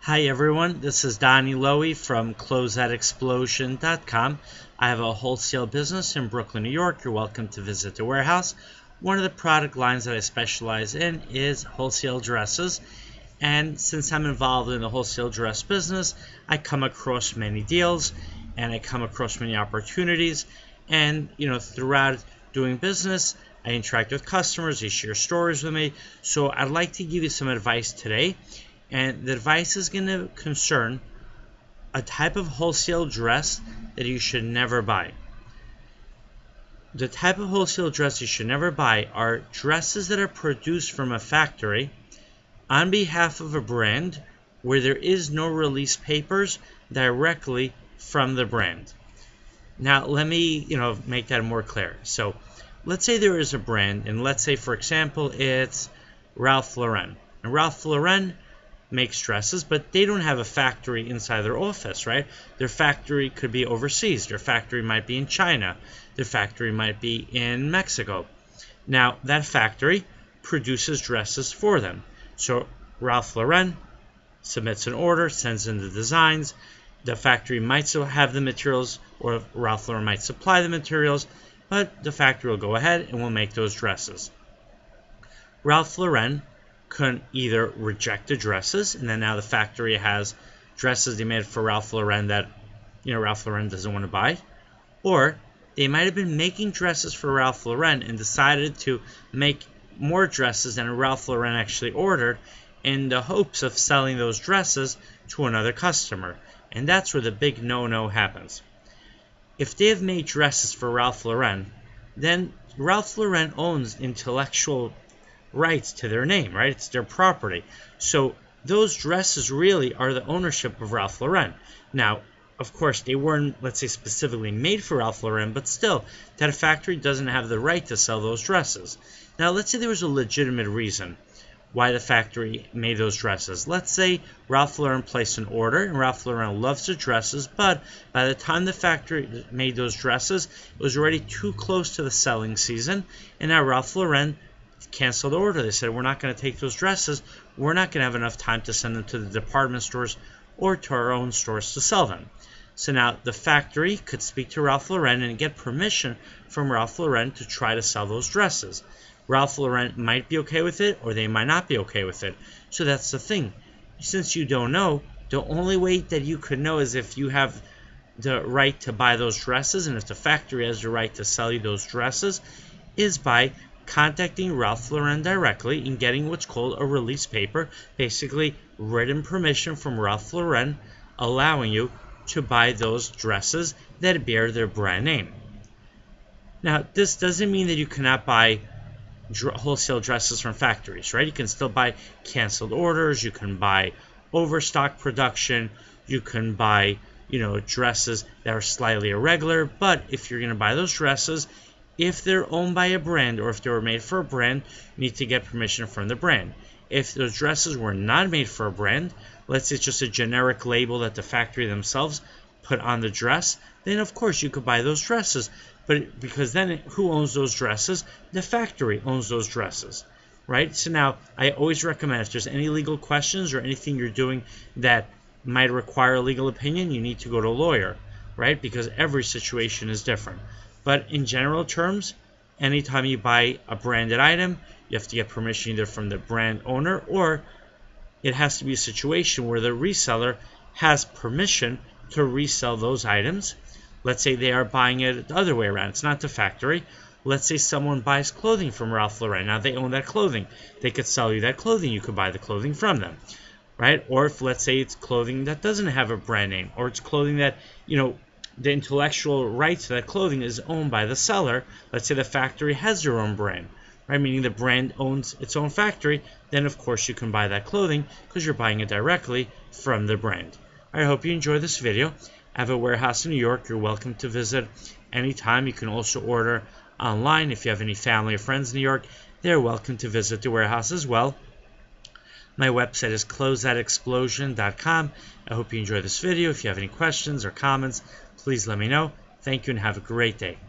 Hi everyone, this is Donny Lowy from Closeout.com. I have a wholesale business in Brooklyn, New York. You're welcome to visit the warehouse. One of the product lines that I specialize in is wholesale dresses. And since I'm involved in the wholesale dress business, I come across many deals and I come across many opportunities. And, throughout doing business, I interact with customers, they share stories with me. So I'd like to give you some advice today. And the advice is going to concern a type of wholesale dress that you should never buy. The type of wholesale dress you should never buy are dresses that are produced from a factory on behalf of a brand where there is no release papers directly from the brand. Now, let me, make that more clear. So, let's say there is a brand, and let's say, for example, it's Ralph Lauren. And Ralph Lauren makes dresses, but they don't have a factory inside their office, right? Their factory could be overseas. Their factory might be in China. Their factory might be in Mexico. Now, that factory produces dresses for them. So Ralph Lauren submits an order, sends in the designs. The factory might still have the materials, or Ralph Lauren might supply the materials, but the factory will go ahead and will make those dresses. Ralph Lauren can either reject the dresses, and then now the factory has dresses they made for Ralph Lauren that Ralph Lauren doesn't want to buy, or they might have been making dresses for Ralph Lauren and decided to make more dresses than Ralph Lauren actually ordered in the hopes of selling those dresses to another customer. And that's where the big no-no happens. If they have made dresses for Ralph Lauren, then Ralph Lauren owns intellectual rights to their name, right? It's their property. So those dresses really are the ownership of Ralph Lauren. Now, of course, they weren't, let's say, specifically made for Ralph Lauren, but still, that factory doesn't have the right to sell those dresses. Now, let's say there was a legitimate reason why the factory made those dresses. Let's say Ralph Lauren placed an order, and Ralph Lauren loves the dresses, but by the time the factory made those dresses, it was already too close to the selling season, and now Ralph Lauren canceled the order. They said, we're not going to take those dresses. We're not going to have enough time to send them to the department stores or to our own stores to sell them. So now the factory could speak to Ralph Lauren and get permission from Ralph Lauren to try to sell those dresses. Ralph Lauren might be okay with it, or they might not be okay with it. So that's the thing. Since you don't know, the only way that you could know is if you have the right to buy those dresses, and if the factory has the right to sell you those dresses, is by contacting Ralph Lauren directly and getting what's called a release paper, basically written permission from Ralph Lauren allowing you to buy those dresses that bear their brand name. Now, this doesn't mean that you cannot buy wholesale dresses from factories, right? You can still buy canceled orders, you can buy overstock production, you can buy, dresses that are slightly irregular, but if you're going to buy those dresses, if they're owned by a brand or if they were made for a brand, you need to get permission from the brand. If those dresses were not made for a brand, let's say it's just a generic label that the factory themselves put on the dress, then of course you could buy those dresses. But because then who owns those dresses? The factory owns those dresses, right? So now I always recommend if there's any legal questions or anything you're doing that might require a legal opinion, you need to go to a lawyer, right? Because every situation is different. But in general terms, anytime you buy a branded item, you have to get permission either from the brand owner, or it has to be a situation where the reseller has permission to resell those items. Let's say they are buying it the other way around. It's not the factory. Let's say someone buys clothing from Ralph Lauren. Now they own that clothing. They could sell you that clothing. You could buy the clothing from them, right? Or if, let's say, it's clothing that doesn't have a brand name, or it's clothing that, the intellectual rights to that clothing is owned by the seller. Let's say the factory has their own brand, right? Meaning the brand owns its own factory. Then, of course, you can buy that clothing because you're buying it directly from the brand. I hope you enjoy this video. I have a warehouse in New York. You're welcome to visit anytime. You can also order online. If you have any family or friends in New York, they're welcome to visit the warehouse as well. My website is closeoutexplosion.com. I hope you enjoy this video. If you have any questions or comments, please let me know. Thank you and have a great day.